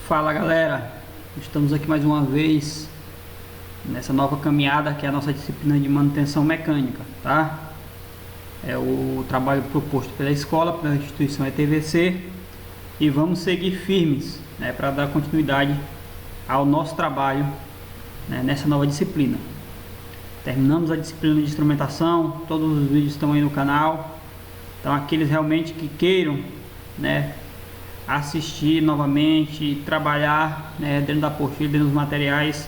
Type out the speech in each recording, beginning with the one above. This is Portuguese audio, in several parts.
Fala galera, estamos aqui mais uma vez nessa nova caminhada que é a nossa disciplina de manutenção mecânica, tá? É o trabalho proposto pela escola, pela instituição ETVC, e vamos seguir firmes, né, para dar continuidade ao nosso trabalho, né, nessa nova disciplina. Terminamos a disciplina de instrumentação, todos os vídeos estão aí no canal, então aqueles realmente que queiram, né, assistir novamente, trabalhar, né, dentro da apostila, dentro dos materiais,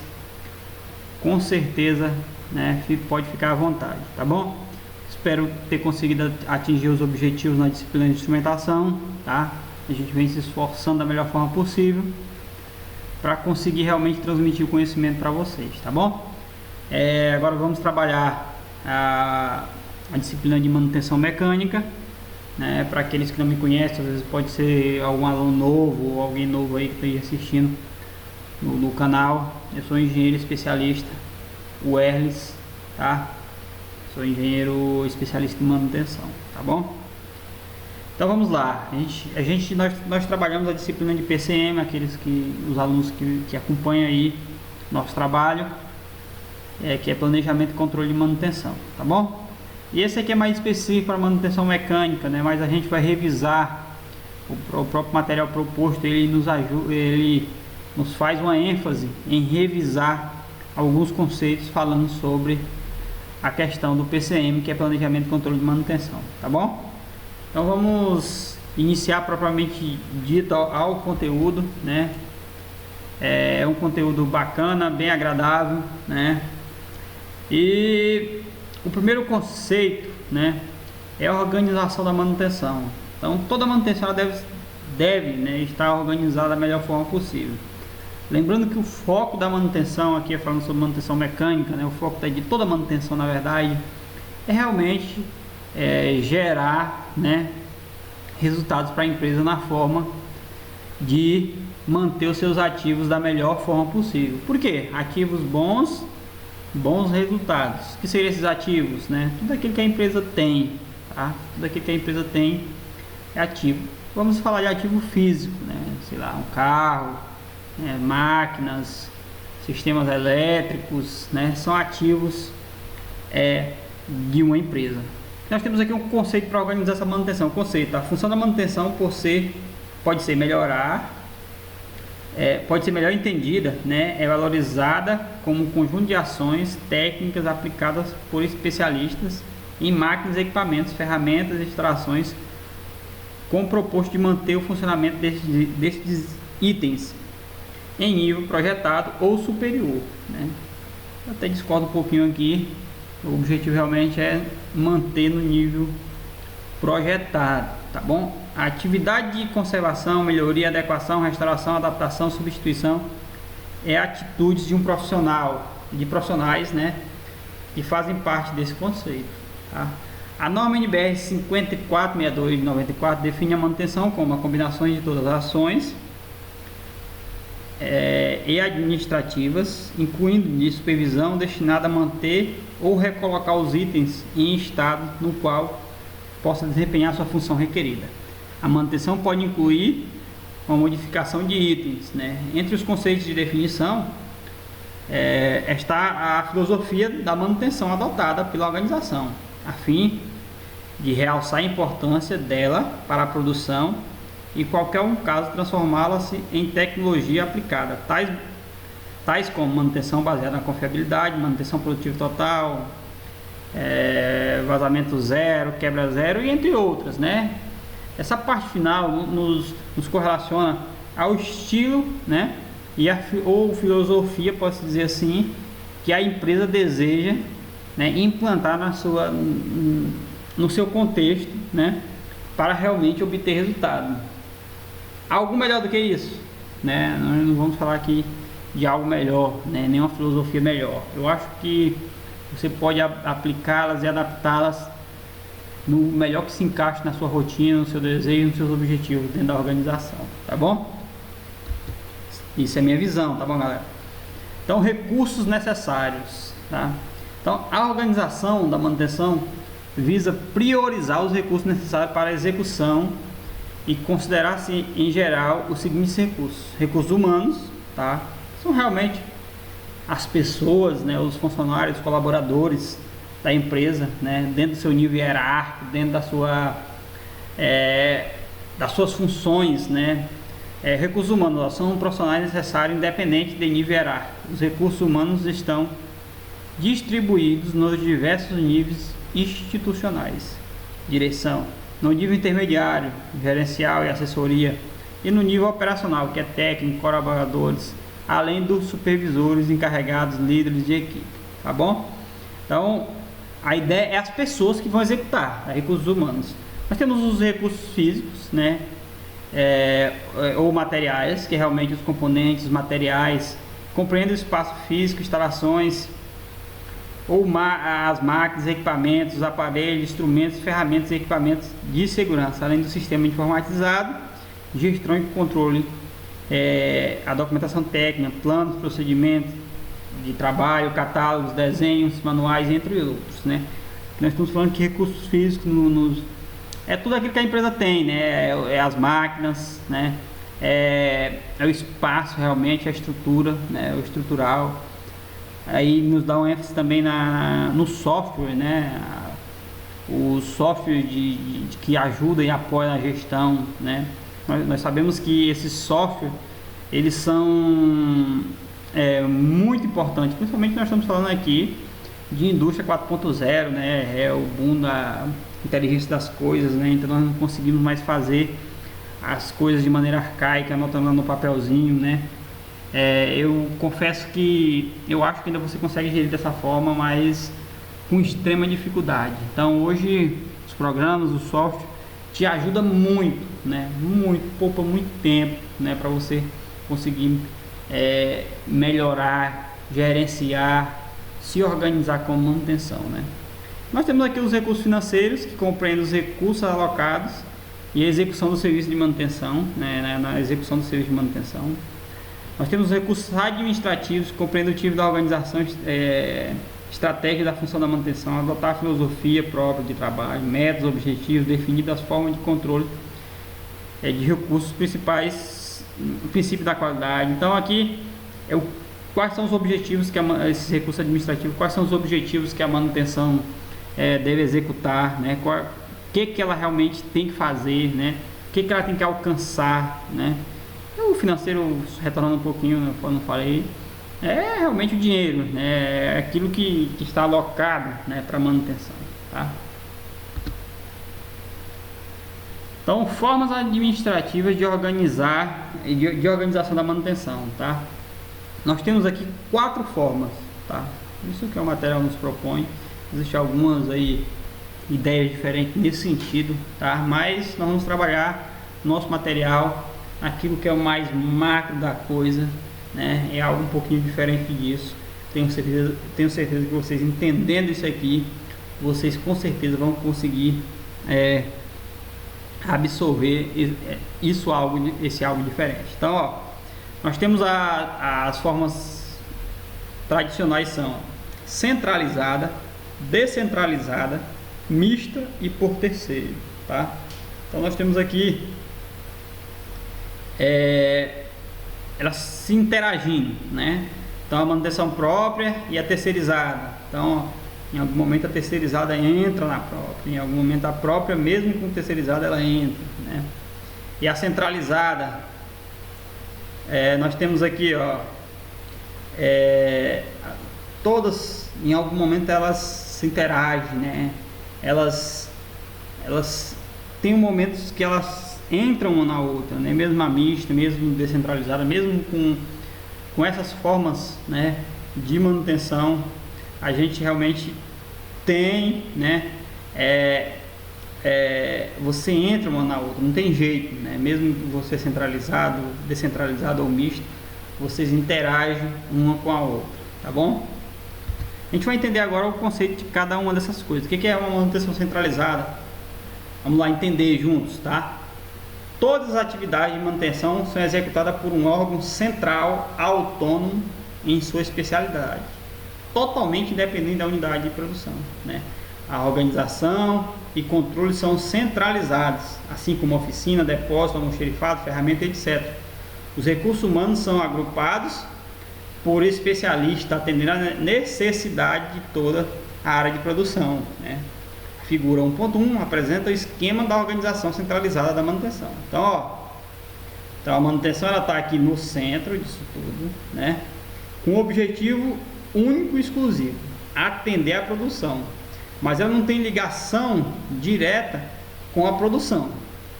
com certeza, né, pode ficar à vontade, tá bom? Espero ter conseguido atingir os objetivos na disciplina de instrumentação, tá? A gente vem se esforçando da melhor forma possível para conseguir realmente transmitir o conhecimento para vocês, tá bom? Agora vamos trabalhar a disciplina de manutenção mecânica, né? Para aqueles que não me conhecem, às vezes pode ser algum aluno novo ou alguém novo aí que esteja assistindo no canal. Eu sou engenheiro especialista, o Erles, tá? Sou engenheiro especialista em manutenção, tá bom? Então vamos lá. Nós trabalhamos a disciplina de PCM, os alunos que acompanham aí nosso trabalho, que é planejamento, controle e manutenção, tá bom? E esse aqui é mais específico para manutenção mecânica, né? Mas a gente vai revisar o próprio material proposto. Ele nos faz uma ênfase em revisar alguns conceitos falando sobre a questão do PCM, que é planejamento, controle e manutenção, tá bom? Então vamos iniciar propriamente dito ao conteúdo, né? É um conteúdo bacana, bem agradável, né? E o primeiro conceito, né, é a organização da manutenção. Então toda manutenção deve, né, estar organizada da melhor forma possível. Lembrando que o foco da manutenção, aqui falando sobre manutenção mecânica, né, o foco de toda manutenção, na verdade, é realmente gerar, né, resultados para a empresa na forma de manter os seus ativos da melhor forma possível. Por quê? Ativos bons resultados. O que seriam esses ativos, né? Tudo aquilo que a empresa tem, tá? Tudo aquilo que a empresa tem é ativo. Vamos falar de ativo físico, né? Sei lá, um carro, né? Máquinas, sistemas elétricos, né? São ativos de uma empresa. Nós temos aqui um conceito para organizar essa manutenção. O conceito, a função da manutenção pode ser melhor entendida, né? É valorizada como um conjunto de ações técnicas aplicadas por especialistas em máquinas, equipamentos, ferramentas e instalações, com o propósito de manter o funcionamento desses itens em nível projetado ou superior, né? Eu até discordo um pouquinho aqui. O objetivo realmente é manter no nível projetado, tá bom? A atividade de conservação, melhoria, adequação, restauração, adaptação, substituição é atitudes de um profissional, de profissionais, né, que fazem parte desse conceito, tá? A norma NBR 5462 de 94 define a manutenção como a combinação de todas as ações e administrativas, incluindo de supervisão, destinada a manter ou recolocar os itens em estado no qual possa desempenhar sua função requerida. A manutenção pode incluir uma modificação de itens, né? Entre os conceitos de definição está a filosofia da manutenção adotada pela organização, a fim de realçar a importância dela para a produção e, em qualquer caso, transformá-la em tecnologia aplicada, tais como manutenção baseada na confiabilidade, manutenção produtiva total, vazamento zero, quebra zero e entre outras, né? Essa parte final nos correlaciona ao estilo, né, ou filosofia, posso dizer assim, que a empresa deseja, né, implantar no seu contexto, né, para realmente obter resultado. Algo melhor do que isso, né? Nós não vamos falar aqui de algo melhor, né, nenhuma filosofia melhor. Eu acho que você pode aplicá-las e adaptá-las no melhor que se encaixe na sua rotina, no seu desejo, nos seus objetivos dentro da organização, tá bom? Isso é minha visão, tá bom, galera? Então, recursos necessários, tá? Então, a organização da manutenção visa priorizar os recursos necessários para a execução e considerar-se em geral os seguintes recursos: recursos humanos, tá? São realmente as pessoas, né, os funcionários, os colaboradores da empresa, né, dentro do seu nível hierárquico, dentro da sua, das suas funções, né. Recursos humanos são profissionais necessários independente de nível hierárquico. Os recursos humanos estão distribuídos nos diversos níveis institucionais: direção, no nível intermediário, gerencial e assessoria, e no nível operacional, que é técnico, colaboradores, além dos supervisores, encarregados, líderes de equipe, tá bom? Então, a ideia é as pessoas que vão executar recursos humanos. Nós temos os recursos físicos, né? Ou materiais, que realmente os componentes, os materiais, compreendem o espaço físico, instalações, ou as máquinas, equipamentos, os aparelhos, instrumentos, ferramentas e equipamentos de segurança, além do sistema informatizado, gestão e controle, a documentação técnica, planos, procedimentos de trabalho, catálogos, desenhos, manuais, entre outros, né? Nós estamos falando que recursos físicos é tudo aquilo que a empresa tem, né? As máquinas, né? É o espaço realmente, a estrutura, né? O estrutural. Aí nos dá um ênfase também no software, né? O software que ajuda e apoia na gestão, né? Nós sabemos que esses softwares, eles são muito importantes, principalmente nós estamos falando aqui de indústria 4.0, né? É o boom da inteligência das coisas, né? Então nós não conseguimos mais fazer as coisas de maneira arcaica, anotando no papelzinho, né? Eu confesso que eu acho que ainda você consegue gerir dessa forma, mas com extrema dificuldade. Então hoje os programas, o software te ajuda muito, né? Muito, poupa muito tempo, né? Para você conseguir melhorar, gerenciar, se organizar com manutenção, né? Nós temos aqui os recursos financeiros, que compreendem os recursos alocados e a execução do serviço de manutenção, né? Na execução do serviço de manutenção. Nós temos os recursos administrativos, que compreendem o tipo da organização, estratégia da função da manutenção, adotar a filosofia própria de trabalho, métodos, objetivos, definir as formas de controle de recursos principais, o princípio da qualidade. Então aqui quais são os objetivos que esses recursos administrativos, quais são os objetivos que a manutenção deve executar, né? O que ela realmente tem que fazer, né? O que ela tem que alcançar, né? O financeiro, retornando um pouquinho, eu não falei, é realmente o dinheiro, né? É aquilo que está alocado, né, para manutenção, tá? Então, formas administrativas de organizar e de organização da manutenção, tá? Nós temos aqui 4 formas, tá? Isso que o material nos propõe. Existem algumas aí ideias diferentes nesse sentido, tá? Mas nós vamos trabalhar nosso material aquilo que é o mais macro da coisa, né? É algo um pouquinho diferente disso. Tenho certeza que vocês, entendendo isso aqui, vocês com certeza vão conseguir absorver esse algo diferente. Então, ó, nós temos as formas tradicionais: são centralizada, descentralizada, mista e por terceiro, tá? Então nós temos aqui elas se interagindo, né? Então a manutenção própria e a terceirizada. Então em algum momento a terceirizada entra na própria, em algum momento a própria, mesmo com terceirizada, ela entra, né? E a centralizada, nós temos aqui, ó, todas em algum momento elas se interagem, né? Elas têm momentos que elas entram uma na outra, né? Mesmo a mista, mesmo descentralizada, mesmo com essas formas, né, de manutenção, a gente realmente tem, né, você entra uma na outra, não tem jeito, né? Mesmo você centralizado, descentralizado ou misto, vocês interagem uma com a outra, tá bom? A gente vai entender agora o conceito de cada uma dessas coisas. O que é uma manutenção centralizada? Vamos lá entender juntos, tá? Todas as atividades de manutenção são executadas por um órgão central autônomo em sua especialidade, totalmente independente da unidade de produção, né? A organização e controle são centralizados, assim como oficina, depósito, almoxerifado, ferramenta, etc. Os recursos humanos são agrupados por especialistas, atendendo a necessidade de toda a área de produção, né? A figura 1.1 apresenta o esquema da organização centralizada da manutenção. Então a manutenção ela está aqui no centro disso tudo, né? Com o objetivo único e exclusivo, atender a produção, mas ela não tem ligação direta com a produção,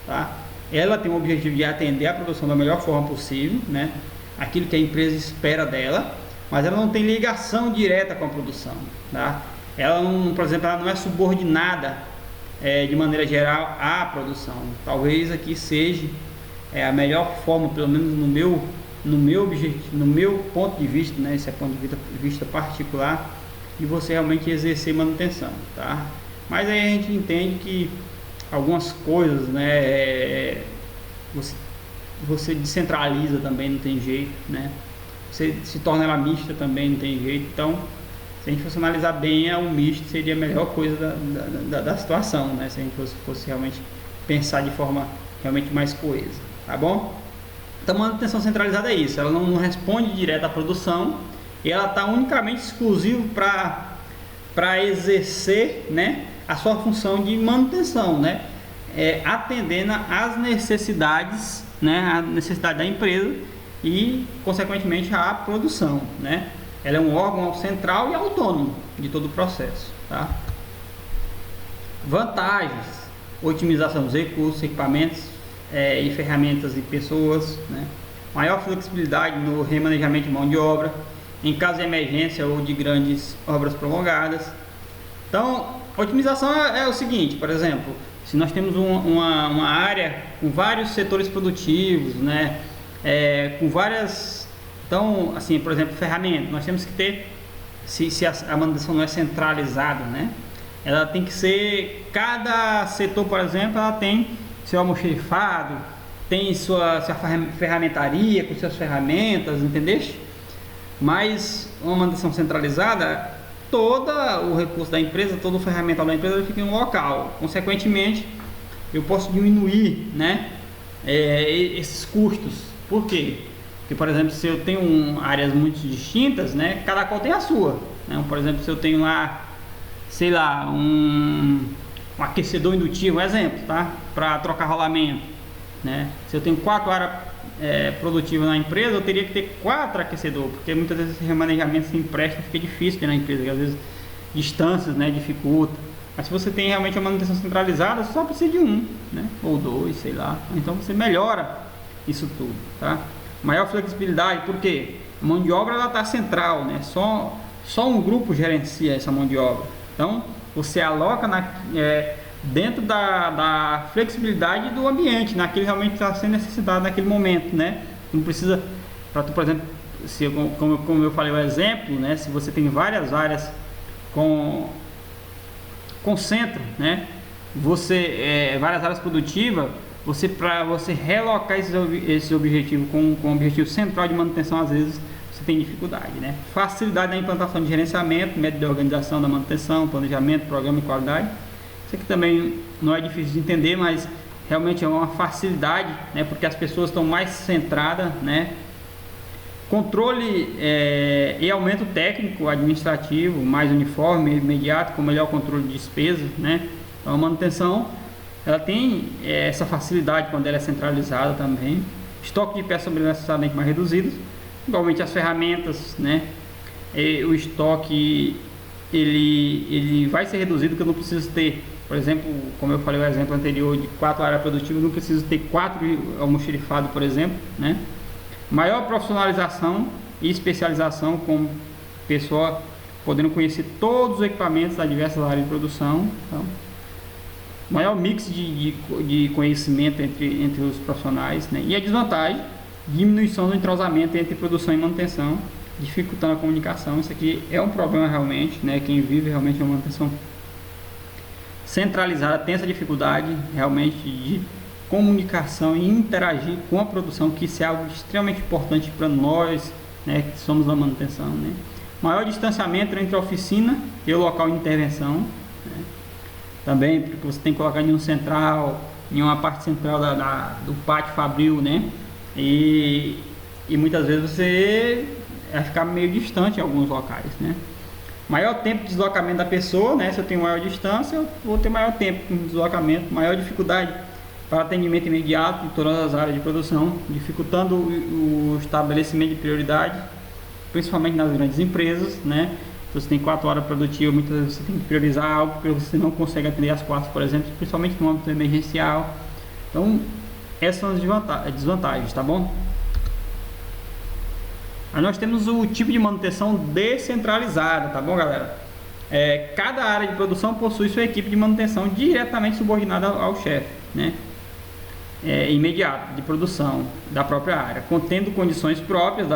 tá? Ela tem o objetivo de atender a produção da melhor forma possível, né? Aquilo que a empresa espera dela, mas ela não tem ligação direta com a produção, tá? Ela não, por exemplo, ela não é subordinada de maneira geral à produção. Talvez aqui seja a melhor forma, pelo menos no meu ponto de vista, né? Esse é ponto de vista particular, de você realmente exercer manutenção, tá? Mas aí a gente entende que algumas coisas, né, você descentraliza também, não tem jeito, né? Você se torna ela mista também, não tem jeito. Então, se a gente fosse analisar bem, o misto seria a melhor coisa da situação, né? Se a gente fosse realmente pensar de forma realmente mais coesa, tá bom? Então, manutenção centralizada é isso, ela não responde direto à produção e ela está unicamente exclusivo para exercer, né, a sua função de manutenção, né? Atendendo às necessidades, né, a necessidade da empresa e, consequentemente, à produção, né? Ela é um órgão central e autônomo de todo o processo, tá? Vantagens: otimização dos recursos, equipamentos e ferramentas e pessoas, né? Maior flexibilidade no remanejamento de mão de obra em caso de emergência ou de grandes obras prolongadas. Então, a otimização é o seguinte, por exemplo, se nós temos uma área com vários setores produtivos, né, com várias, então, assim, por exemplo, ferramenta, nós temos que ter, se a manutenção não é centralizada, né, ela tem que ser, cada setor, por exemplo, ela tem seu almoxerifado, tem sua ferramentaria com suas ferramentas, entendeste? Mas uma manutenção centralizada, todo o recurso da empresa, todo o ferramental da empresa fica em um local. Consequentemente, eu posso diminuir, né, esses custos. Por quê? Porque, por exemplo, se eu tenho áreas muito distintas, né, cada qual tem a sua, né? Por exemplo, se eu tenho lá, sei lá, um aquecedor indutivo, um exemplo, tá? Para trocar rolamento, né? Se eu tenho 4 áreas produtivas na empresa, eu teria que ter 4 aquecedores, porque muitas vezes esse remanejamento se empresta, fica difícil na empresa, porque às vezes distâncias, né, dificulta. Mas se você tem realmente a manutenção centralizada, você só precisa de um, né, ou 2, sei lá. Então você melhora isso tudo, tá? Maior flexibilidade, porque a mão de obra ela está central, né? Só um grupo gerencia essa mão de obra. Então você aloca dentro da flexibilidade do ambiente, naquele realmente está sendo necessitado naquele momento, né? Não precisa, por exemplo, como eu falei o exemplo, né? Se você tem várias áreas com centro, né? Várias áreas produtivas, para você relocar esse objetivo com o objetivo central de manutenção, às vezes você tem dificuldade, né? Facilidade na implantação de gerenciamento, método de organização da manutenção, planejamento, programa e qualidade. Isso aqui também não é difícil de entender, mas realmente é uma facilidade, né? Porque as pessoas estão mais centradas, né? Controle e aumento técnico, administrativo, mais uniforme, imediato, com melhor controle de despesas, né? Então a manutenção ela tem essa facilidade quando ela é centralizada também. Estoque de peças necessariamente mais reduzidos, igualmente as ferramentas, né? O estoque ele vai ser reduzido, porque eu não preciso ter, por exemplo, como eu falei o exemplo anterior de 4 áreas produtivas, eu não preciso ter 4 almoxerifados, por exemplo, né? Maior profissionalização e especialização, com pessoa podendo conhecer todos os equipamentos das diversas áreas de produção. Então, maior mix de conhecimento entre os profissionais, né? E a desvantagem, diminuição do entrosamento entre produção e manutenção, dificultando a comunicação. Isso aqui é um problema realmente, né? Quem vive realmente uma manutenção centralizada tem essa dificuldade realmente de comunicação e interagir com a produção, que isso é algo extremamente importante para nós, né, que somos da manutenção, né? Maior distanciamento entre a oficina e o local de intervenção, né? também, porque você tem que colocar em um central, em uma parte central do pátio fabril, né? E muitas vezes você vai ficar meio distante em alguns locais, né? Maior tempo de deslocamento da pessoa, né? Se eu tenho maior distância, eu vou ter maior tempo de deslocamento, maior dificuldade para atendimento imediato de todas as áreas de produção, dificultando o estabelecimento de prioridade, principalmente nas grandes empresas, né? Se você tem 4 horas produtivas, muitas vezes você tem que priorizar algo que você não consegue atender as 4, por exemplo, principalmente no âmbito emergencial. Então, essas são as desvantagens, tá bom? Aí nós temos o tipo de manutenção descentralizada, tá bom, galera? Cada área de produção possui sua equipe de manutenção diretamente subordinada ao chefe, né? Imediato de produção da própria área, contendo condições próprias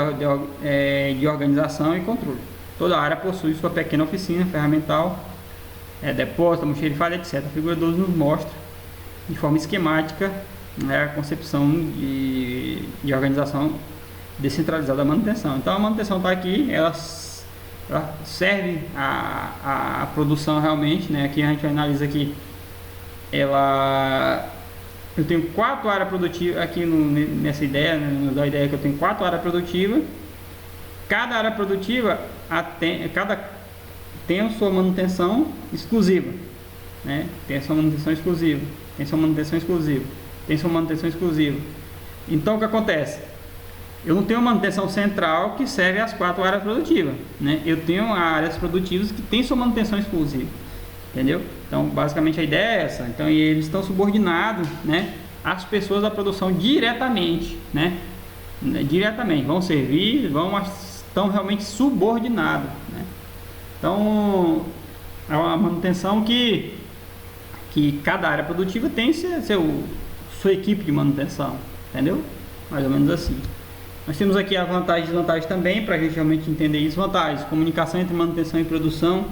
de organização e controle. Toda área possui sua pequena oficina ferramental, depósito, almoxerifado, etc. A figura 12 nos mostra de forma esquemática, né, a concepção de organização descentralizada da manutenção. Então a manutenção está aqui, ela serve a produção realmente, né? Aqui a gente analisa aqui, eu tenho 4 áreas produtivas aqui nessa ideia, né, nos dá a ideia que eu tenho 4 áreas produtivas. Cada área produtiva tem a sua manutenção exclusiva, né? Tem a sua manutenção exclusiva, tem sua manutenção exclusiva, tem sua manutenção exclusiva. Então o que acontece? Eu não tenho uma manutenção central que serve às 4 áreas produtivas, né? Eu tenho áreas produtivas que têm sua manutenção exclusiva, entendeu? Então basicamente a ideia é essa. Então eles estão subordinados, né, às pessoas da produção diretamente, né? Diretamente, vão servir, estão realmente subordinados, né? Então é uma manutenção que cada área produtiva tem sua equipe de manutenção, entendeu? Mais ou menos assim. Nós temos aqui a vantagem e desvantagem também, para a gente realmente entender isso. Vantagens: comunicação entre manutenção e produção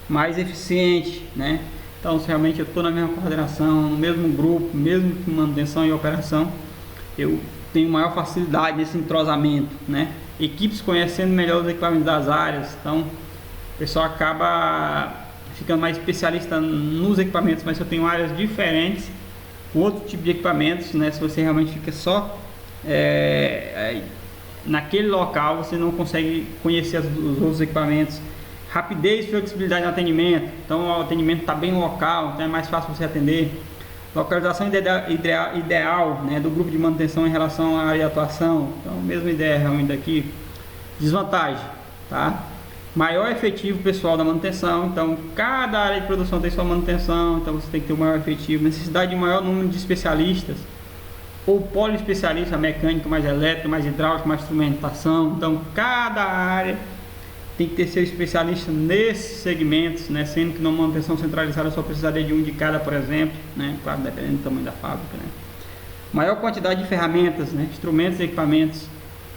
mais eficiente, né? Então, se realmente eu estou na mesma coordenação, no mesmo grupo, mesmo com manutenção e operação, eu tenho maior facilidade nesse entrosamento, né? Equipes conhecendo melhor os equipamentos das áreas, então o pessoal acaba ficando mais especialista nos equipamentos, mas se eu tenho áreas diferentes, com outro tipo de equipamentos, né? Se você realmente fica só naquele local, você não consegue conhecer os outros equipamentos. Rapidez e flexibilidade no atendimento, então o atendimento está bem local, então é mais fácil você atender. Localização ideal, né, do grupo de manutenção em relação à área de atuação, então mesma ideia realmente daqui. Desvantagem, tá? Maior efetivo pessoal da manutenção, então cada área de produção tem sua manutenção, então você tem que ter o maior efetivo. Necessidade de maior número de especialistas ou poliespecialista, mecânico, mais elétrico, mais hidráulico, mais instrumentação. Então cada área tem que ter seu especialista nesses segmentos, né? Sendo que numa manutenção centralizada só precisaria de um de cada, por exemplo, né? Claro, dependendo do tamanho da fábrica, né? Maior quantidade de ferramentas, né? Instrumentos e equipamentos.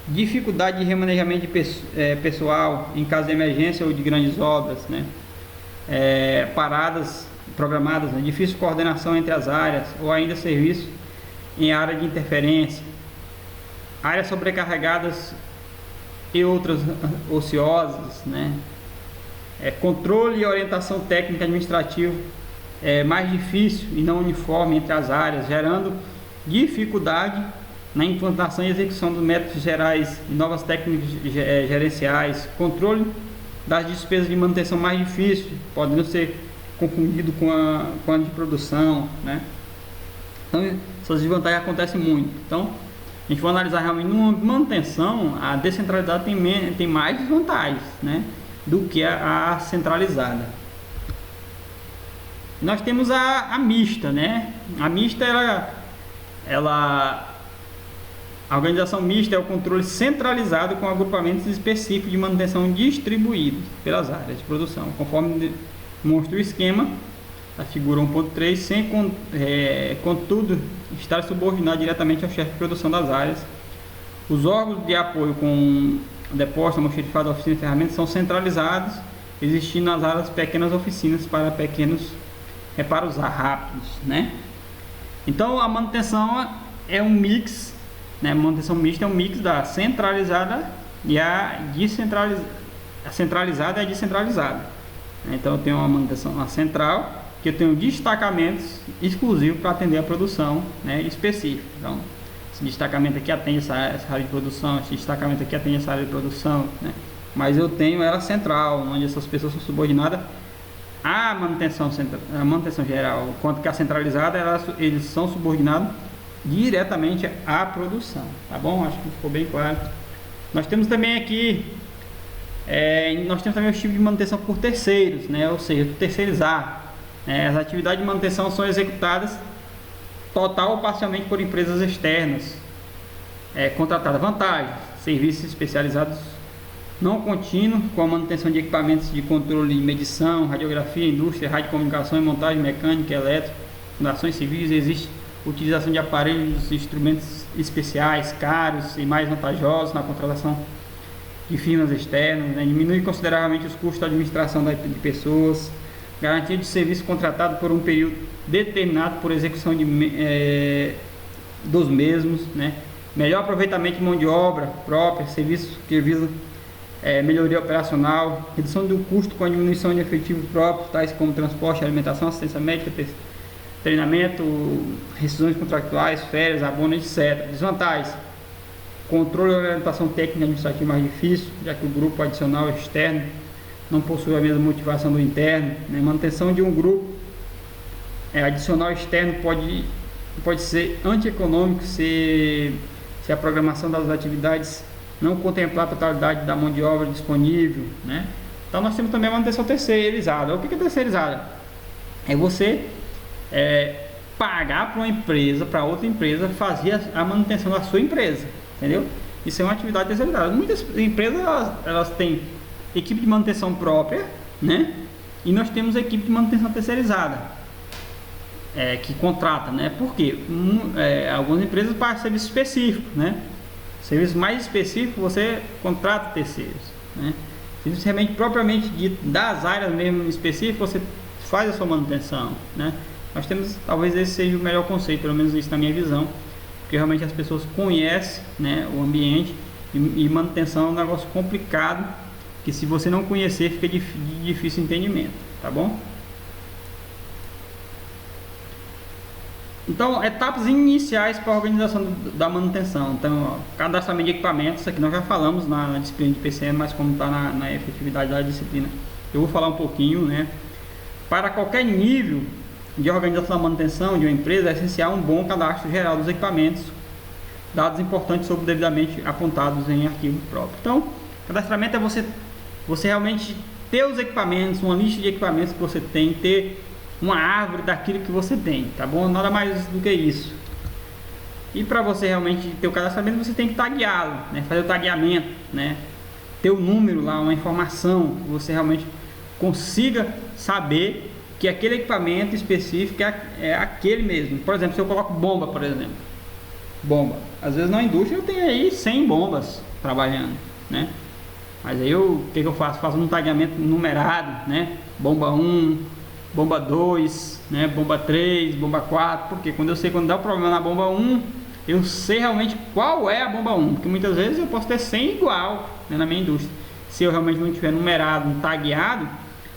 Dificuldade de remanejamento de pessoal em caso de emergência ou de grandes obras, né? Paradas programadas, né? Difícil coordenação entre as áreas ou ainda serviço em área de interferência. Áreas sobrecarregadas e outras ociosas, né? Controle e orientação técnica administrativa mais difícil e não uniforme entre as áreas, gerando dificuldade na implantação e execução dos métodos gerais e novas técnicas gerenciais. Controle das despesas de manutenção mais difícil, podendo ser confundido com a de produção, né? Então essas desvantagens acontecem muito. Então a gente vai analisar realmente numa manutenção, a descentralizada tem mais desvantagens, né, do que a centralizada. Nós temos a mista, né? A mista, a organização mista é o controle centralizado com agrupamentos específicos de manutenção distribuídos pelas áreas de produção, conforme mostra o esquema da figura 1.3, sem contudo estar subordinado diretamente ao chefe de produção das áreas. Os órgãos de apoio com depósito, almoxerifado, oficina e ferramentas são centralizados, existindo nas áreas pequenas oficinas para pequenos reparos rápidos, né? Então a manutenção é um mix, né? A manutenção mista é um mix da centralizada e a descentralizada. A centralizada e a descentralizada. Então eu tenho uma manutenção central que eu tenho destacamentos exclusivos para atender a produção, né, específica. Então, esse destacamento aqui atende essa área de produção, esse destacamento aqui atende essa área de produção, né? Mas eu tenho ela central, onde essas pessoas são subordinadas à manutenção, a manutenção geral, enquanto que a centralizada, eles são subordinados diretamente à produção, tá bom? Acho que ficou bem claro. Nós temos também aqui, nós temos também o tipo de manutenção por terceiros, né? Ou seja, terceirizar. As atividades de manutenção são executadas total ou parcialmente por empresas externas, contratadas. Vantagem: serviços especializados não contínuo, com a manutenção de equipamentos de controle de medição, radiografia, indústria, radiocomunicação e montagem mecânica, elétrica, fundações civis. Existe utilização de aparelhos, instrumentos especiais, caros e mais vantajosos na contratação de firmas externas, né? Diminui consideravelmente os custos da administração de pessoas. Garantia de serviço contratado por um período determinado por execução dos mesmos, né? Melhor aproveitamento de mão de obra própria, serviços que visam melhoria operacional, redução do custo com a diminuição de efetivos próprios, tais como transporte, alimentação, assistência médica, treinamento, rescisões contratuais, férias, abono, etc. Desvantagens: controle e orientação técnica e administrativa mais difícil, já que o grupo adicional externo não possui a mesma motivação do interno, né? Manutenção de um grupo adicional externo pode ser antieconômico se a programação das atividades não contemplar a totalidade da mão de obra disponível, né? Então nós temos também a manutenção terceirizada. O que é terceirizada? É você pagar para uma empresa, para outra empresa, fazer a manutenção da sua empresa, entendeu? Isso é uma atividade terceirizada. Muitas empresas elas têm equipe de manutenção própria, né? E nós temos a equipe de manutenção terceirizada, que contrata, né? Porque algumas empresas para serviço específico, né? Serviço mais específico você contrata terceiros, né? Serviço realmente propriamente dito das áreas mesmo específicas, você faz a sua manutenção, né? Nós temos, talvez esse seja o melhor conceito, pelo menos isso na minha visão, porque realmente as pessoas conhecem, né, o ambiente, e manutenção é um negócio complicado, que se você não conhecer fica de difícil entendimento, tá bom? Então, etapas iniciais para a organização da manutenção. Então, cadastramento de equipamentos, isso aqui nós já falamos na disciplina de PCM, mas como está na efetividade da disciplina, eu vou falar um pouquinho, né? Para qualquer nível de organização da manutenção de uma empresa, é essencial um bom cadastro geral dos equipamentos, dados importantes sobre devidamente apontados em arquivo próprio. Então, cadastramento é você realmente ter os equipamentos, uma lista de equipamentos que você tem, ter uma árvore daquilo que você tem, tá bom? Nada mais do que isso. E para você realmente ter o cadastramento, você tem que tagueá-lo, né? Fazer o tagueamento, né? Ter o número lá, uma informação que você realmente consiga saber que aquele equipamento específico é aquele mesmo. Por exemplo, se eu coloco bomba, por exemplo, bomba, às vezes na indústria eu tenho aí 100 bombas trabalhando, né? Mas aí o que eu faço? Faço um tagueamento numerado, né? Bomba 1, bomba 2, né? Bomba 3, bomba 4, porque quando eu sei quando dá o problema na bomba 1, eu sei realmente qual é a bomba 1, porque muitas vezes eu posso ter 100 igual, né, na minha indústria. Se eu realmente não tiver numerado, tagueado,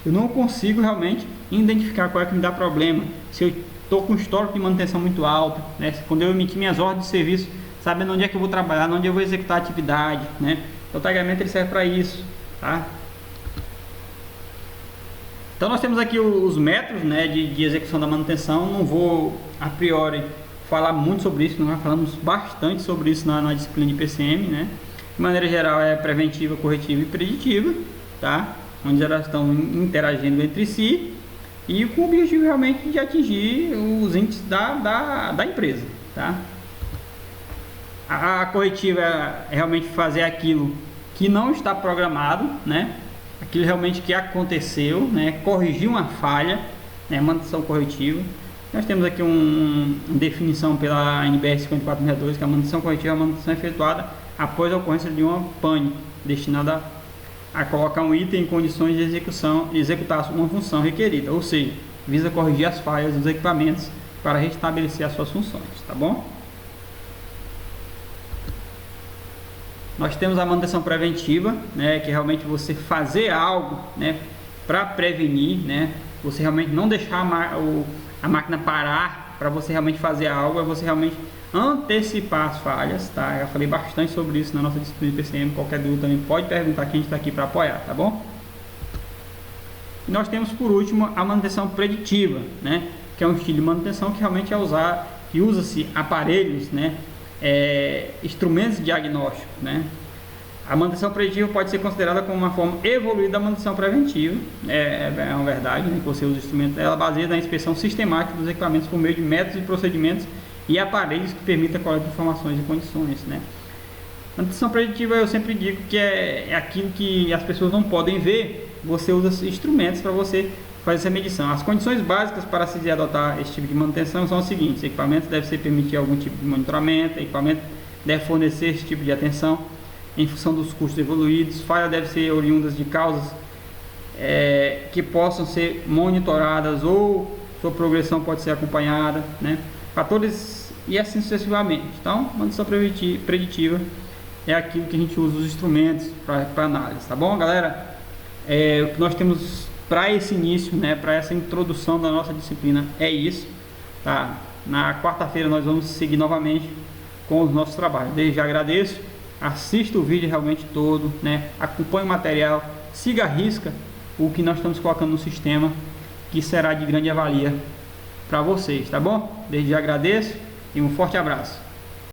eu não consigo realmente identificar qual é que me dá problema. Se eu estou com histórico de manutenção muito alto, né? Quando eu emitir minhas ordens de serviço, sabendo onde é que eu vou trabalhar, onde eu vou executar a atividade, né? O tagueamento ele serve para isso, tá? Então nós temos aqui os métodos, né, de execução da manutenção. Não vou a priori falar muito sobre isso, nós falamos bastante sobre isso na disciplina de PCM, né? De maneira geral é preventiva, corretiva e preditiva, tá? Onde elas estão interagindo entre si e com o objetivo realmente de atingir os índices da empresa, tá? A corretiva é realmente fazer aquilo que não está programado, né? Aquilo realmente que aconteceu, né? Corrigir uma falha, né? Manutenção corretiva. Nós temos aqui uma definição pela NBR 5462, que a manutenção corretiva é a manutenção efetuada após a ocorrência de uma pane, destinada a colocar um item em condições de executar uma função requerida, ou seja, visa corrigir as falhas dos equipamentos para restabelecer as suas funções, tá bom? Nós temos a manutenção preventiva, né, que é realmente você fazer algo, né, para prevenir, né, você realmente não deixar a máquina parar para você realmente fazer algo, é você realmente antecipar as falhas, tá? Eu falei bastante sobre isso na nossa disciplina de PCM. Qualquer dúvida também pode perguntar, que a gente está aqui para apoiar, tá bom? E nós temos por último a manutenção preditiva, né? Que é um estilo de manutenção que realmente usa-se aparelhos, né? Instrumentos diagnósticos, né? A manutenção preditiva pode ser considerada como uma forma evoluída da manutenção preventiva, é uma verdade, né, que você usa o instrumento. Ela baseia na inspeção sistemática dos equipamentos por meio de métodos e procedimentos e aparelhos que permitem a coleta de informações e condições, né? Manutenção preditiva, eu sempre digo que é aquilo que as pessoas não podem ver. Você usa instrumentos para você fazer essa medição. As condições básicas para se adotar esse tipo de manutenção são as seguintes: equipamento deve ser permitir algum tipo de monitoramento, equipamento deve fornecer esse tipo de atenção em função dos custos evoluídos, falhas devem ser oriundas de causas que possam ser monitoradas ou sua progressão pode ser acompanhada, né? Fatores e assim sucessivamente. Então, manutenção preditiva é aquilo que a gente usa os instrumentos para análise, tá bom, galera? O que nós temos para esse início, né, para essa introdução da nossa disciplina é isso, tá? Na quarta-feira nós vamos seguir novamente com os nossos trabalhos. Desde já agradeço, assista o vídeo realmente todo, né? Acompanhe o material, siga a risca o que nós estamos colocando no sistema, que será de grande valia para vocês, tá bom? Desde já agradeço e um forte abraço.